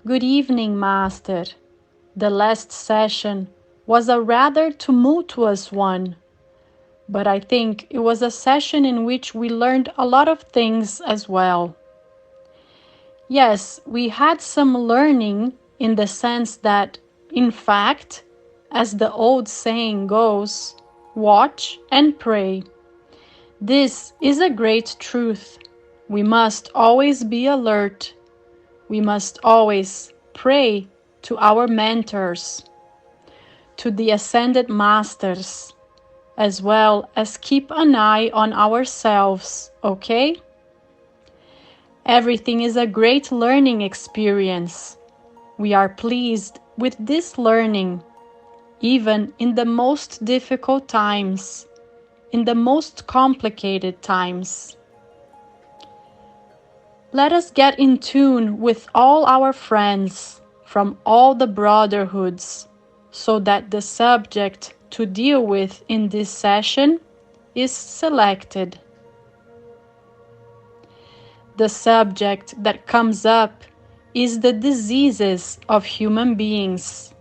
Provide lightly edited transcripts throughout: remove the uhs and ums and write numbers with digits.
Good evening, Master. The last session was a rather tumultuous one, but I think it was a session in which we learned a lot of things as well. Yes, we had some learning in the sense that, in fact, as the old saying goes, watch and pray. This is a great truth. We must always be alert. We must always pray to our mentors, to the ascended masters, as well as keep an eye on ourselves, okay? Everything is a great learning experience. We are pleased with this learning, even in the most difficult times, in the most complicated times. Let us get in tune with all our friends from all the brotherhoods, so that the subject to deal with in this session is selected. The subject that comes up is the diseases of human beings.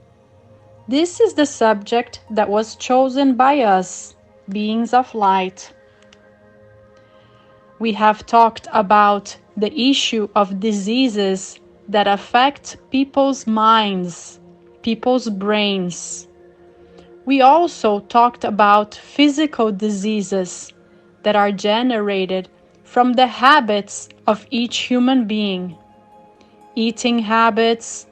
This is the subject that was chosen by us, beings of light. We have talked about the issue of diseases that affect people's minds, people's brains. We also talked about physical diseases that are generated from the habits of each human being. Eating habits,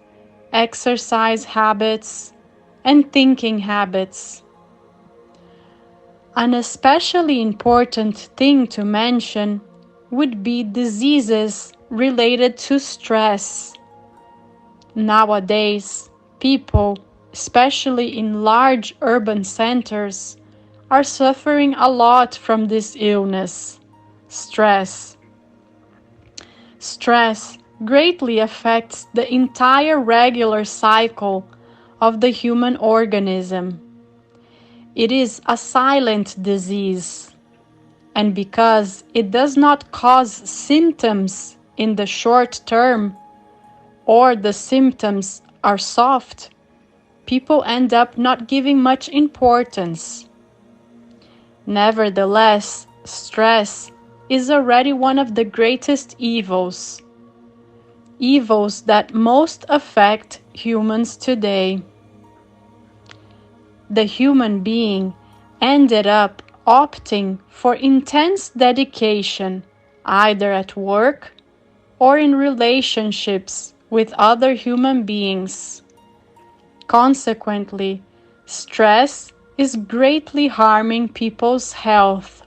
exercise habits, and thinking habits. An especially important thing to mention would be diseases related to stress. Nowadays, people, especially in large urban centers, are suffering a lot from this illness, stress. Stress greatly affects the entire regular cycle of the human organism. It is a silent disease, and because it does not cause symptoms in the short term, or the symptoms are soft, people end up not giving much importance. Nevertheless, stress is already one of the greatest evils that most affect humans today. The human being ended up opting for intense dedication, either at work or in relationships with other human beings. Consequently, stress is greatly harming people's health.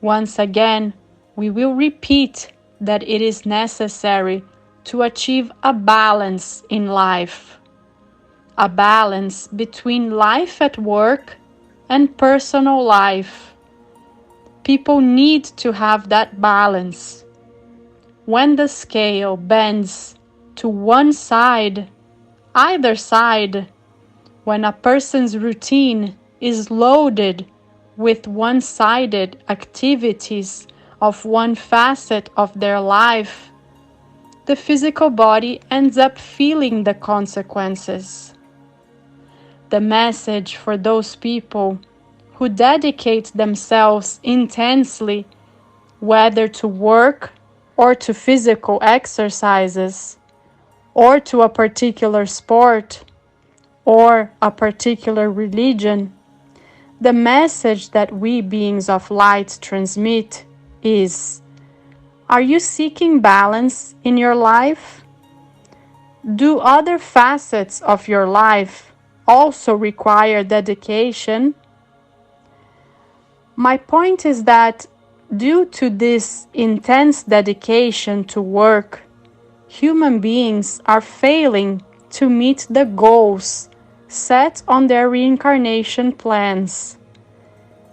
Once again, we will repeat that it is necessary to achieve a balance in life. A balance between life at work and personal life. People need to have that balance. When the scale bends to one side, either side, when a person's routine is loaded with one-sided activities of one facet of their life, the physical body ends up feeling the consequences. The message for those people who dedicate themselves intensely, whether to work or to physical exercises, or to a particular sport, or a particular religion, the message that we beings of light transmit is: are you seeking balance in your life? Do other facets of your life also require dedication? My point is that due to this intense dedication to work, human beings are failing to meet the goals set on their reincarnation plans,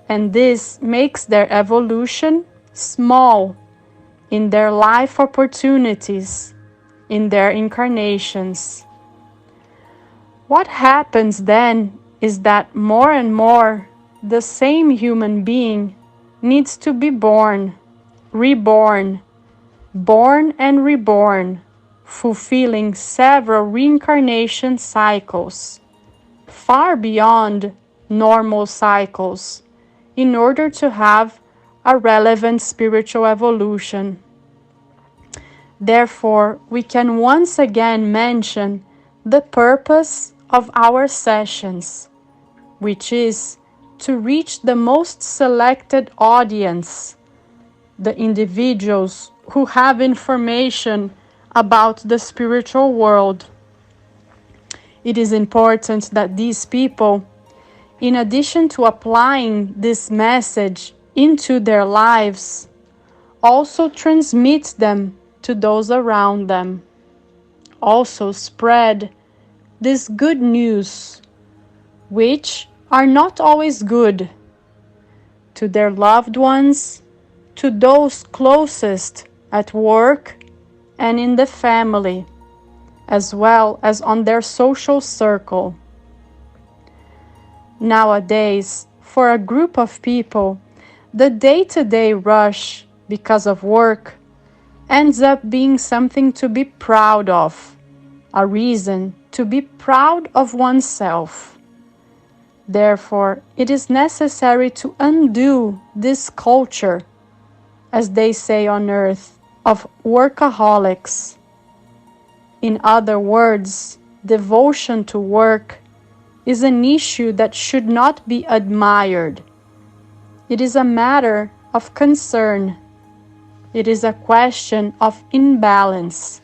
and this makes their evolution small in their life opportunities, in their incarnations. What happens then is that more and more the same human being needs to be born, reborn, born and reborn, fulfilling several reincarnation cycles, far beyond normal cycles, in order to have a relevant spiritual evolution. Therefore, we can once again mention the purpose of our sessions, which is to reach the most selected audience, the individuals who have information about the spiritual world. It is important that these people, in addition to applying this message into their lives, also transmit them to those around them. Also spread this good news, which are not always good, to their loved ones, to those closest at work and in the family, as well as on their social circle. Nowadays, for a group of people, the day-to-day rush because of work ends up being something to be proud of, a reason to be proud of oneself. Therefore, it is necessary to undo this culture, as they say on earth, of workaholics. In other words, devotion to work is an issue that should not be admired. It is a matter of concern. It is a question of imbalance.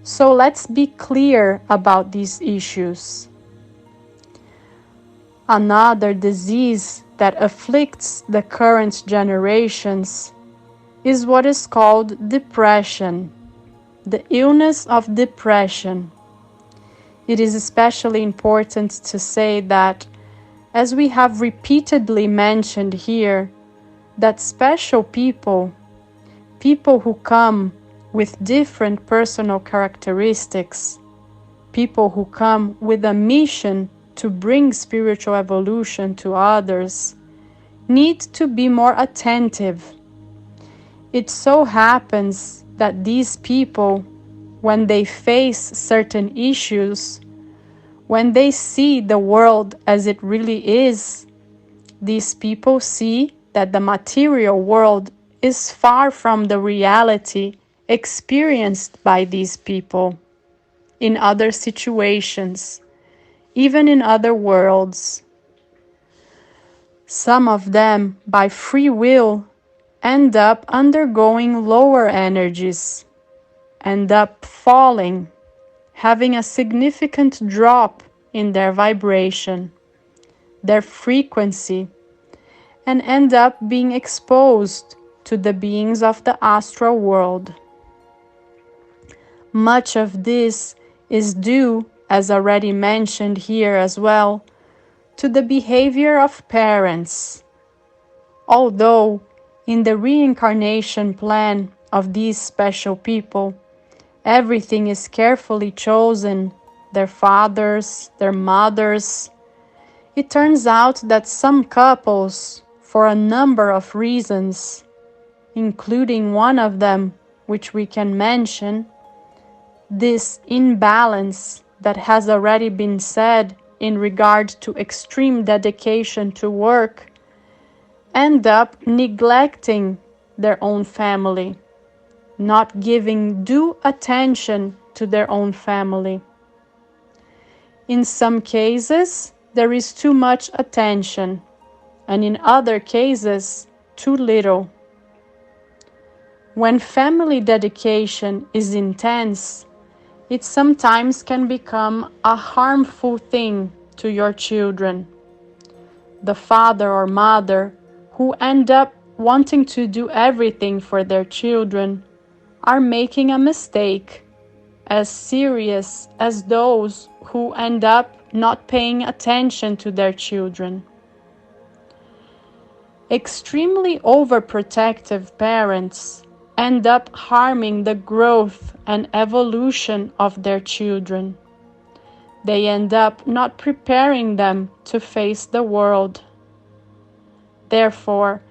So let's be clear about these issues. Another disease that afflicts the current generations is what is called depression, the illness of depression. It is especially important to say that, as we have repeatedly mentioned here, that special people who come with different personal characteristics, people who come with a mission to bring spiritual evolution to others, need to be more attentive. It so happens that these people, when they face certain issues, when they see the world as it really is, these people see that the material world is far from the reality experienced by these people in other situations, even in other worlds. Some of them, by free will, end up undergoing lower energies, end up falling, having a significant drop in their vibration, their frequency, and end up being exposed to the beings of the astral world. Much of this is due, as already mentioned here as well, to the behavior of parents. Although in the reincarnation plan of these special people, everything is carefully chosen, their fathers, their mothers, it turns out that some couples, for a number of reasons, including one of them which we can mention, this imbalance that has already been said in regard to extreme dedication to work, end up neglecting their own family, not giving due attention to their own family. In some cases, there is too much attention, and in other cases, too little. When family dedication is intense, it sometimes can become a harmful thing to your children. The father or mother who end up wanting to do everything for their children are making a mistake, as serious as those who end up not paying attention to their children. Extremely overprotective parents end up harming the growth and evolution of their children. They end up not preparing them to face the world. Therefore,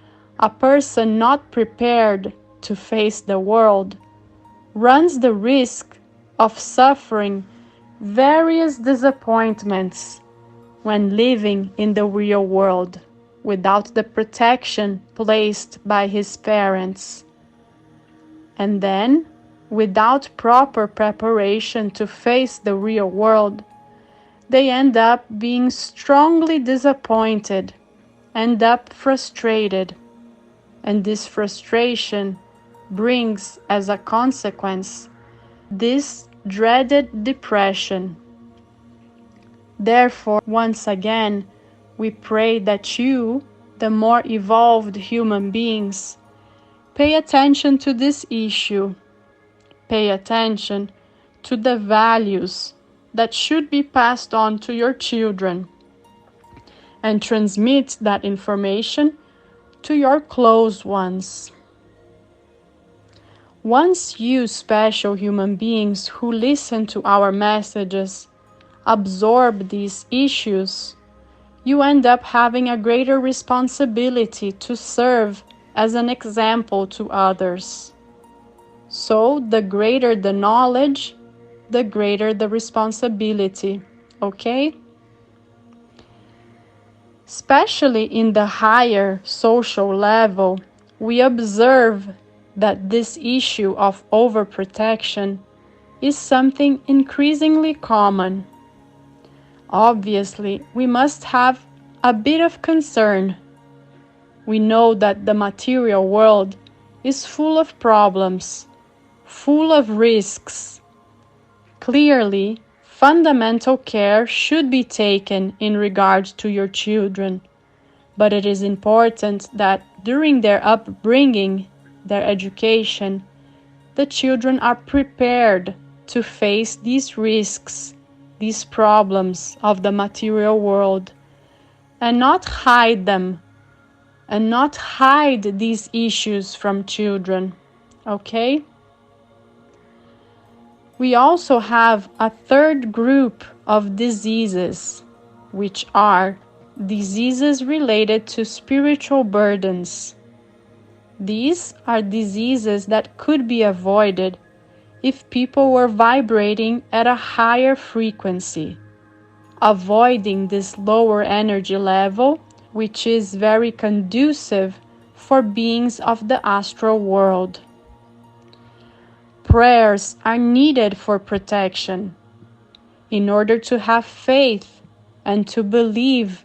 a person not prepared to face the world runs the risk of suffering various disappointments when living in the real world without the protection placed by his parents. And then, without proper preparation to face the real world, they end up being strongly disappointed, end up frustrated, and this frustration brings as a consequence this dreaded depression. Therefore, once again, we pray that you, the more evolved human beings, pay attention to this issue. Pay attention to the values that should be passed on to your children and transmit that information to your close ones. Once you special human beings who listen to our messages absorb these issues, you end up having a greater responsibility to serve as an example to others. So, the greater the knowledge, the greater the responsibility, okay? Especially in the higher social level, we observe that this issue of overprotection is something increasingly common. Obviously, we must have a bit of concern. We know that the material world is full of problems, full of risks. Clearly, fundamental care should be taken in regard to your children, but it is important that during their upbringing, their education, the children are prepared to face these risks, these problems of the material world, and not hide them, and not hide these issues from children, okay? We also have a third group of diseases, which are diseases related to spiritual burdens. These are diseases that could be avoided if people were vibrating at a higher frequency, avoiding this lower energy level, which is very conducive for beings of the astral world. Prayers are needed for protection in order to have faith and to believe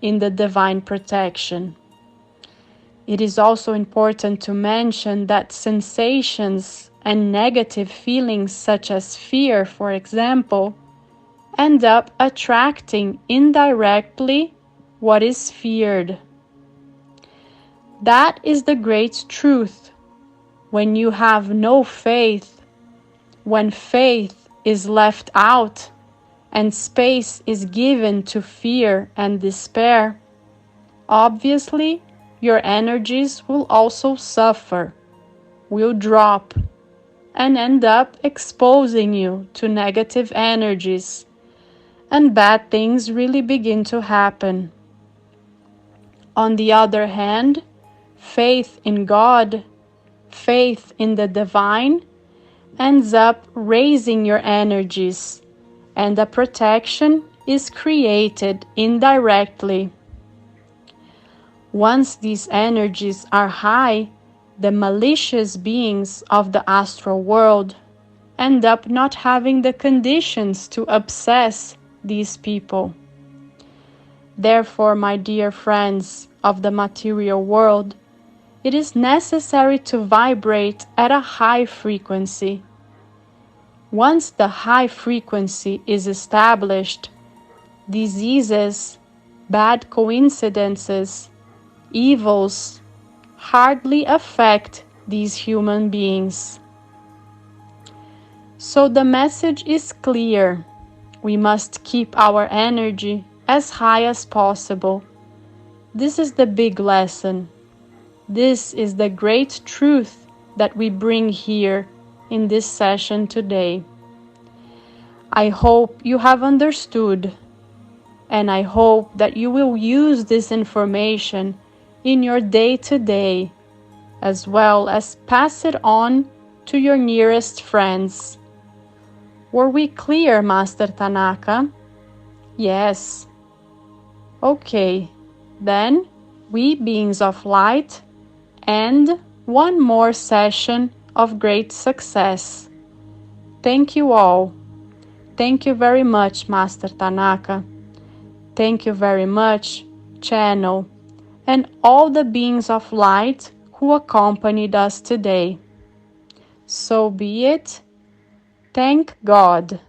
in the divine protection. It is also important to mention that sensations and negative feelings such as fear, for example, end up attracting indirectly what is feared. That is the great truth. When you have no faith, when faith is left out and space is given to fear and despair, obviously your energies will also suffer, will drop, and end up exposing you to negative energies, and bad things really begin to happen. On the other hand, faith in God, faith in the divine, ends up raising your energies, and a protection is created indirectly. Once these energies are high, the malicious beings of the astral world end up not having the conditions to obsess these people. Therefore, my dear friends of the material world, it is necessary to vibrate at a high frequency. Once the high frequency is established, diseases, bad coincidences, evils hardly affect these human beings. So the message is clear. We must keep our energy as high as possible. This is the big lesson. This is the great truth that we bring here in this session today. I hope you have understood, and I hope that you will use this information in your day-to-day, as well as pass it on to your nearest friends. Were we clear, Master Tanaka? Yes. Okay, then we beings of light end one more session of great success. Thank you all. Thank you very much, Master Tanaka. Thank you very much, Channel, and all the beings of light who accompanied us today. So be it. Thank God.